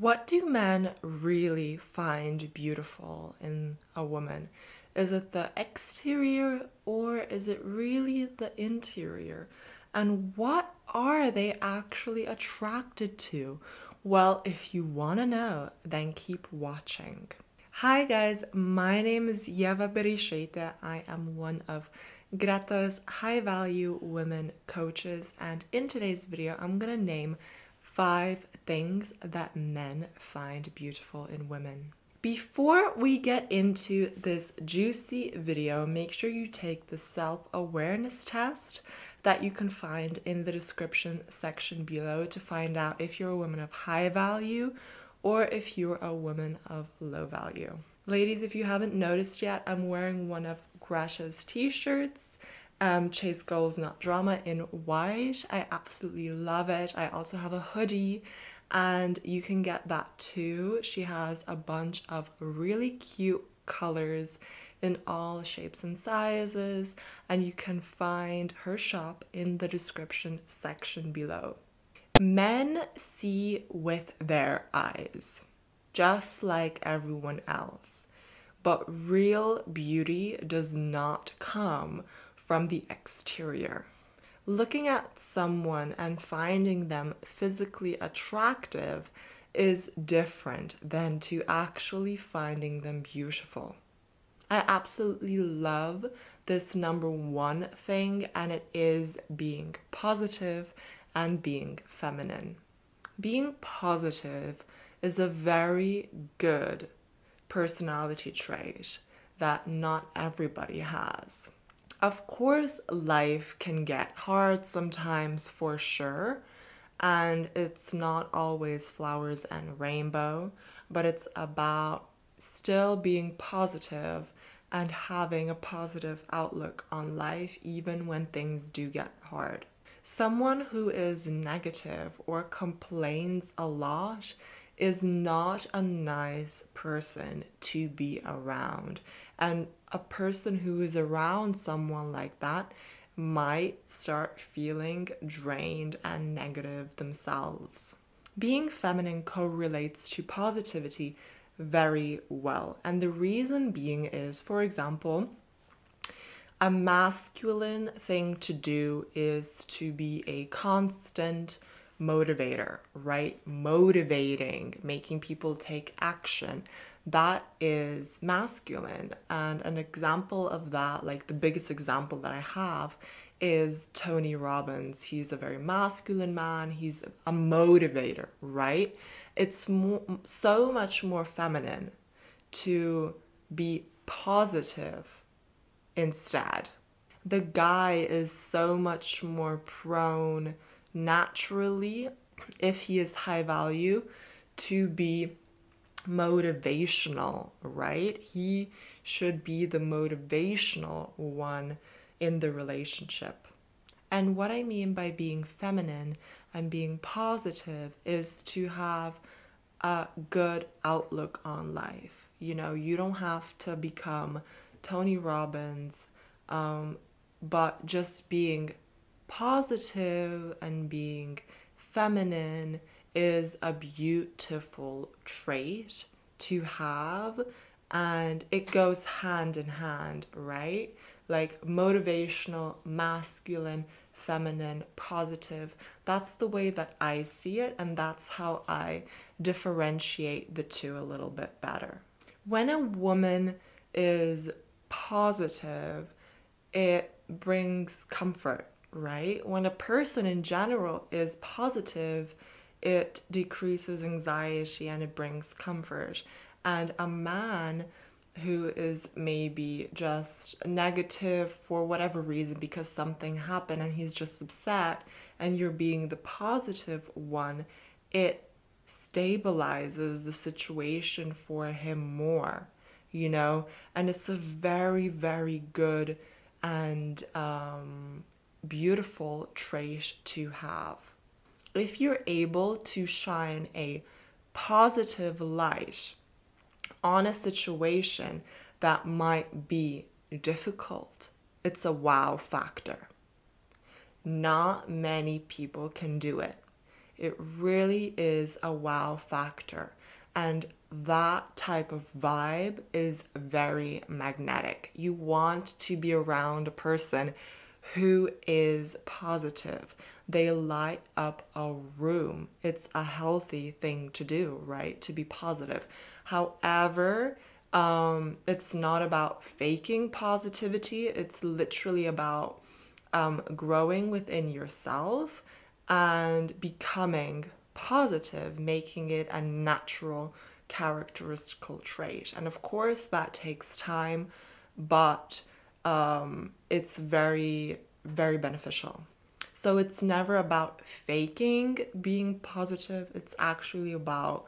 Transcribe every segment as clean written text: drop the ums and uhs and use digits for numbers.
What do men really find beautiful in a woman? Is it the exterior or is it really the interior? And what are they actually attracted to? Well, if you want to know, then keep watching. Hi guys, my name is Ieva Bereisaite. I am one of Greta's high value women coaches, and in today's video, I'm gonna name 5 things that men find beautiful in women. Before we get into this juicy video, make sure you take the self-awareness test that you can find in the description section below to find out if you're a woman of high value or if you're a woman of low value. Ladies, if you haven't noticed yet, I'm wearing one of Greta's t-shirts, Chase Goals Not Drama in white. I absolutely love it. I also have a hoodie and you can get that too. She has a bunch of really cute colors in all shapes and sizes, and you can find her shop in the description section below. Men see with their eyes, just like everyone else, but real beauty does not come from the exterior. Looking at someone and finding them physically attractive is different than to actually finding them beautiful. I absolutely love this number one thing, and it is being positive and being feminine. Being positive is a very good personality trait that not everybody has. Of course, life can get hard sometimes for sure, and it's not always flowers and rainbow, but it's about still being positive and having a positive outlook on life even when things do get hard. Someone who is negative or complains a lot is not a nice person to be around. And a person who is around someone like that might start feeling drained and negative themselves. Being feminine correlates to positivity very well. And the reason being is, for example, a masculine thing to do is to be a constant motivator, right? Motivating, making people take action. That is masculine. And an example of that, like the biggest example that I have, is Tony Robbins. He's a very masculine man. He's a motivator, right? It's so much more feminine to be positive instead. The guy is so much more prone naturally, if he is high value, to be motivational, right? He should be the motivational one in the relationship. And what I mean by being feminine and being positive is to have a good outlook on life. You know, you don't have to become Tony Robbins, but just being positive and being feminine is a beautiful trait to have, and it goes hand in hand, right? Like motivational, masculine, feminine, positive. That's the way that I see it, and that's how I differentiate the two a little bit better. When a woman is positive, it brings comfort, right? When a person in general is positive, it decreases anxiety and it brings comfort. And a man who is maybe just negative for whatever reason because something happened and he's just upset, and you're being the positive one, it stabilizes the situation for him more, you know? And it's a very, very good and beautiful trait to have. If you're able to shine a positive light on a situation that might be difficult, it's a wow factor. Not many people can do it. It really is a wow factor. And that type of vibe is very magnetic. You want to be around a person who is positive. They light up a room. It's a healthy thing to do, right? To be positive. However, it's not about faking positivity. It's literally about growing within yourself and becoming positive, making it a natural characteristical trait. And of course, that takes time, but it's very, very beneficial. So it's never about faking being positive, it's actually about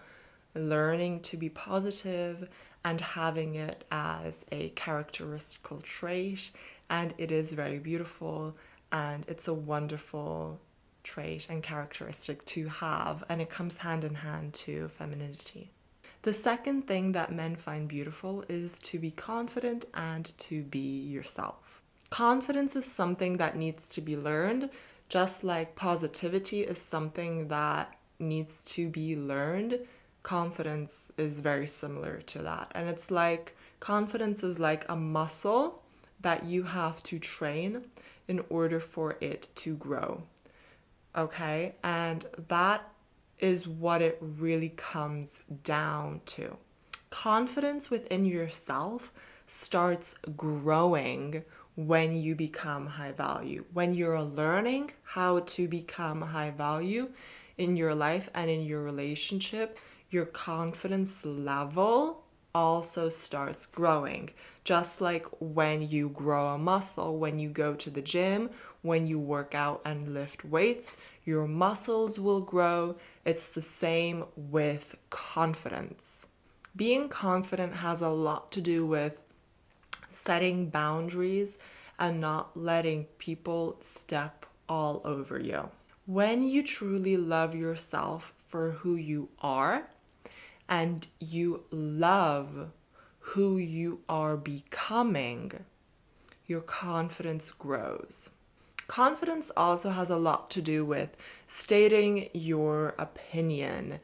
learning to be positive and having it as a characteristical trait. And it is very beautiful and it's a wonderful trait and characteristic to have, and it comes hand in hand to femininity. The second thing that men find beautiful is to be confident and to be yourself. Confidence is something that needs to be learned, just like positivity is something that needs to be learned. Confidence is very similar to that. And it's like confidence is like a muscle that you have to train in order for it to grow. Okay? And that is what it really comes down to. Confidence within yourself starts growing when you become high value, when you're learning how to become high value in your life and in your relationship. Your confidence level also starts growing. Just like when you grow a muscle, when you go to the gym, when you work out and lift weights, your muscles will grow. It's the same with confidence. Being confident has a lot to do with setting boundaries and not letting people step all over you. When you truly love yourself for who you are and you love who you are becoming, your confidence grows. Confidence also has a lot to do with stating your opinion,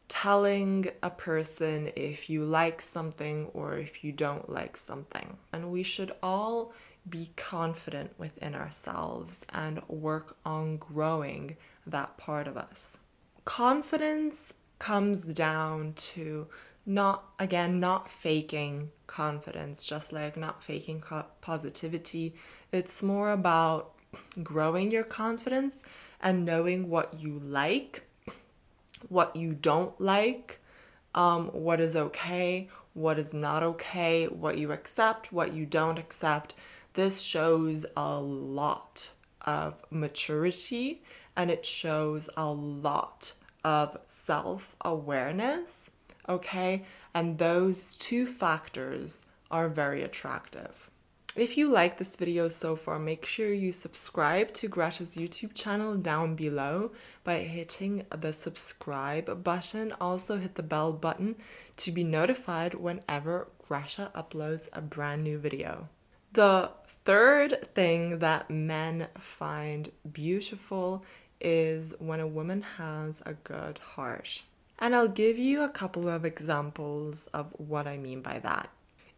telling a person if you like something or if you don't like something. And we should all be confident within ourselves and work on growing that part of us. Confidence comes down to not faking confidence, just like not faking positivity. It's more about growing your confidence and knowing what you like, what you don't like, what is okay, what is not okay, what you accept, what you don't accept. This shows a lot of maturity and it shows a lot of self-awareness, okay? And those two factors are very attractive. If you like this video so far, make sure you subscribe to Greta's YouTube channel down below by hitting the subscribe button. Also hit the bell button to be notified whenever Greta uploads a brand new video. The third thing that men find beautiful is when a woman has a good heart. And I'll give you a couple of examples of what I mean by that.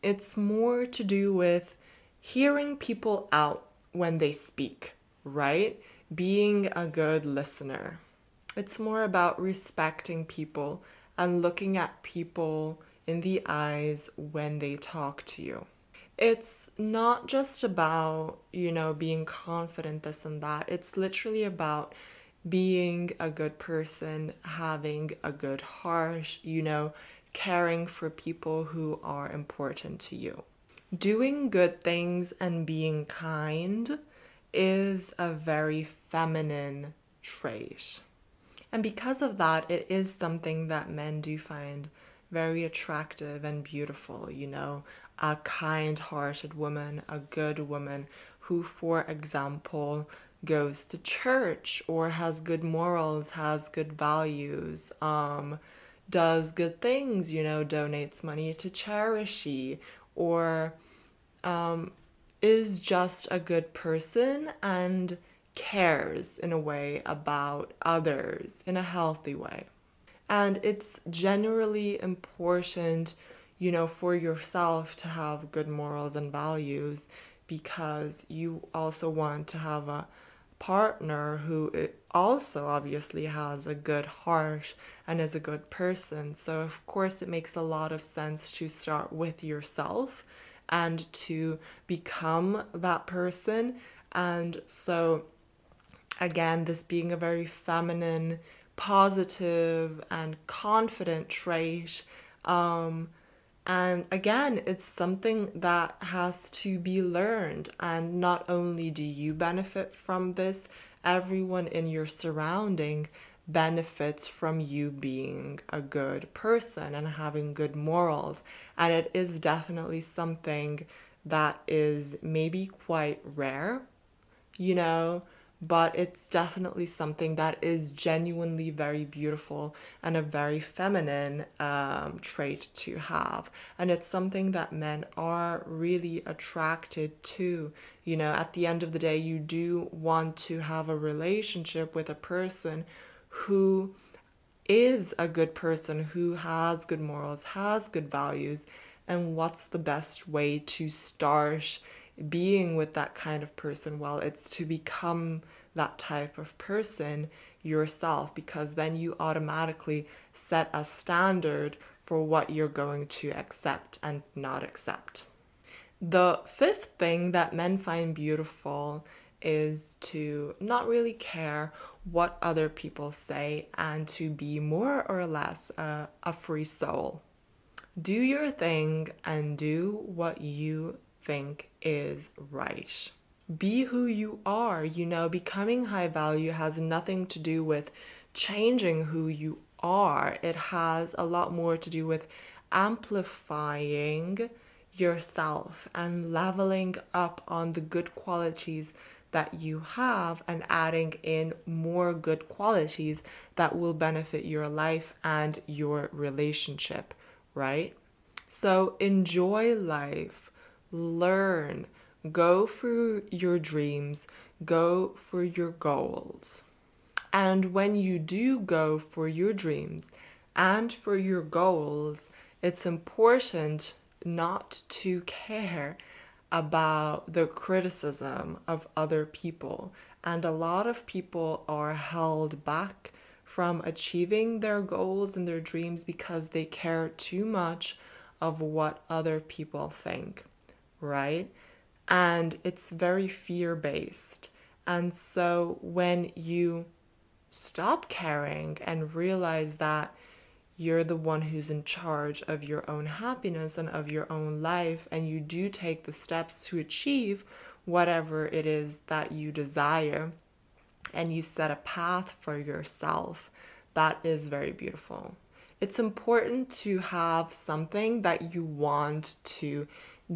It's more to do with hearing people out when they speak, right? Being a good listener. It's more about respecting people and looking at people in the eyes when they talk to you. It's not just about, being confident, this and that. It's literally about being a good person, having a good heart, caring for people who are important to you. Doing good things and being kind is a very feminine trait. And because of that, it is something that men do find very attractive and beautiful, a kind-hearted woman, a good woman who, for example, goes to church or has good morals, has good values, does good things, donates money to charity, or is just a good person and cares in a way about others in a healthy way. And it's generally important, for yourself to have good morals and values, because you also want to have a partner who also obviously has a good heart and is a good person. So, of course, it makes a lot of sense to start with yourself and to become that person. And so, again, this being a very feminine, positive, and confident trait. And again, it's something that has to be learned. And not only do you benefit from this, everyone in your surrounding benefits from you being a good person and having good morals. And it is definitely something that is maybe quite rare, you know, but it's definitely something that is genuinely very beautiful and a very feminine trait to have. And it's something that men are really attracted to. At the end of the day, you do want to have a relationship with a person who is a good person, who has good morals, has good values. And what's the best way to start being with that kind of person? Well, it's to become that type of person yourself, because then you automatically set a standard for what you're going to accept and not accept. The fifth thing that men find beautiful is to not really care what other people say and to be more or less a free soul. Do your thing and do what you think is right. Be who you are. Becoming high value has nothing to do with changing who you are. It has a lot more to do with amplifying yourself and leveling up on the good qualities that you have and adding in more good qualities that will benefit your life and your relationship, right? So enjoy life, learn, go for your dreams, go for your goals. And when you do go for your dreams and for your goals, it's important not to care about the criticism of other people. And a lot of people are held back from achieving their goals and their dreams because they care too much of what other people think, right? And it's very fear-based. And so when you stop caring and realize that you're the one who's in charge of your own happiness and of your own life, and you do take the steps to achieve whatever it is that you desire, and you set a path for yourself, that is very beautiful. It's important to have something that you want to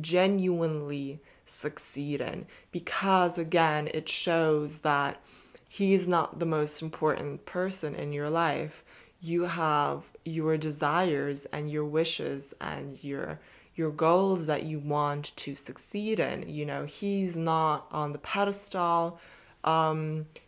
genuinely succeed in, because again, it shows that he's not the most important person in your life. You have your desires and your wishes and your goals that you want to succeed in. He's not on the pedestal.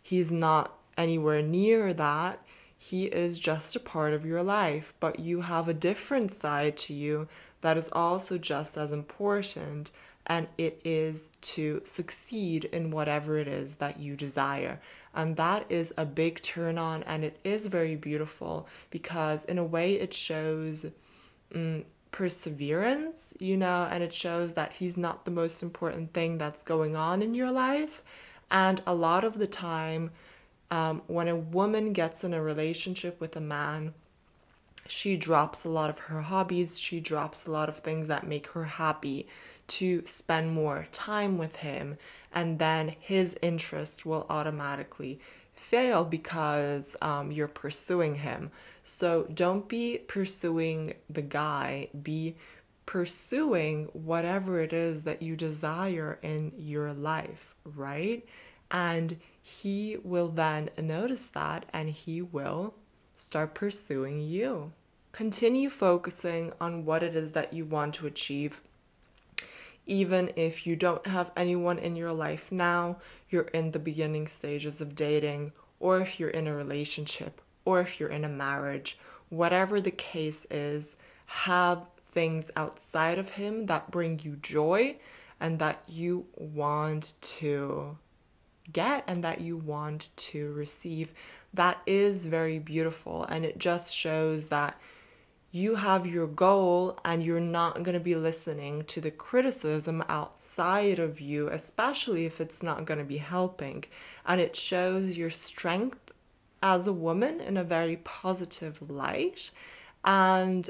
He's not anywhere near that. He is just a part of your life, but you have a different side to you that is also just as important, and it is to succeed in whatever it is that you desire. And that is a big turn on, and it is very beautiful because in a way it shows perseverance, and it shows that he's not the most important thing that's going on in your life. And a lot of the time, when a woman gets in a relationship with a man, she drops a lot of her hobbies, she drops a lot of things that make her happy to spend more time with him, and then his interest will automatically fail because you're pursuing him. So don't be pursuing the guy, be pursuing whatever it is that you desire in your life, right? And he will then notice that and he will start pursuing you. Continue focusing on what it is that you want to achieve, Even if you don't have anyone in your life now, you're in the beginning stages of dating, or if you're in a relationship, or if you're in a marriage, whatever the case is, have things outside of him that bring you joy and that you want to get and that you want to receive. That is very beautiful, and it just shows that you have your goal and you're not going to be listening to the criticism outside of you, especially if it's not going to be helping. And it shows your strength as a woman in a very positive light. And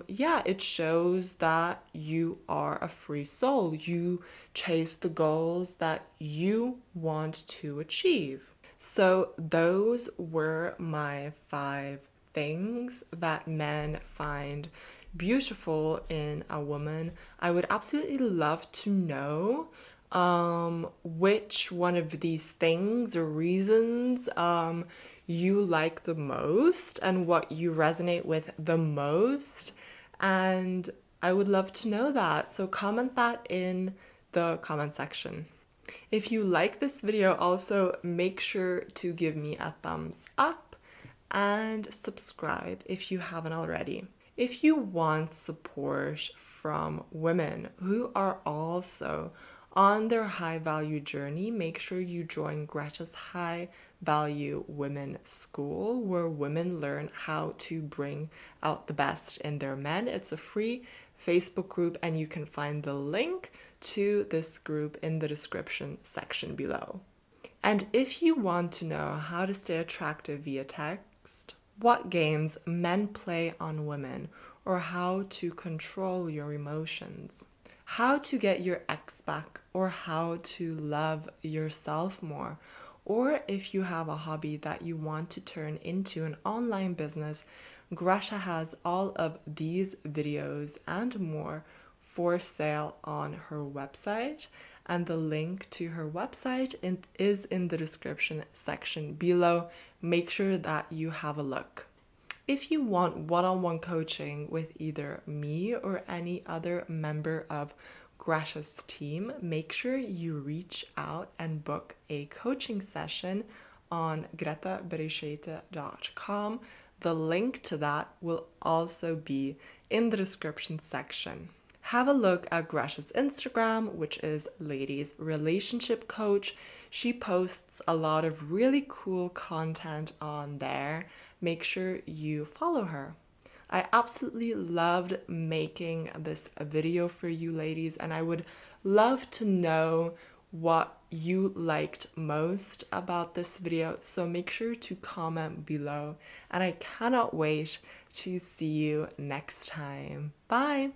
yeah, it shows that you are a free soul. You chase the goals that you want to achieve. So, those were my 5 things that men find beautiful in a woman. I would absolutely love to know which one of these things or reasons you like the most and what you resonate with the most. And I would love to know that. So comment that in the comment section. If you like this video, also make sure to give me a thumbs up and subscribe if you haven't already. If you want support from women who are also on their high value journey, make sure you join Greta's High Value Women School, where women learn how to bring out the best in their men. It's a free Facebook group, and you can find the link to this group in the description section below. And if you want to know how to stay attractive via text, what games men play on women, or how to control your emotions, how to get your ex back, or how to love yourself more, or if you have a hobby that you want to turn into an online business, Greta has all of these videos and more for sale on her website, and the link to her website is in the description section below. Make sure that you have a look. If you want one-on-one coaching with either me or any other member of Greta's team, make sure you reach out and book a coaching session on gretabereisaite.com. The link to that will also be in the description section. Have a look at Greta's Instagram, which is Ladies Relationship Coach. She posts a lot of really cool content on there. Make sure you follow her. I absolutely loved making this video for you ladies, and I would love to know what you liked most about this video, so make sure to comment below, and I cannot wait to see you next time. Bye!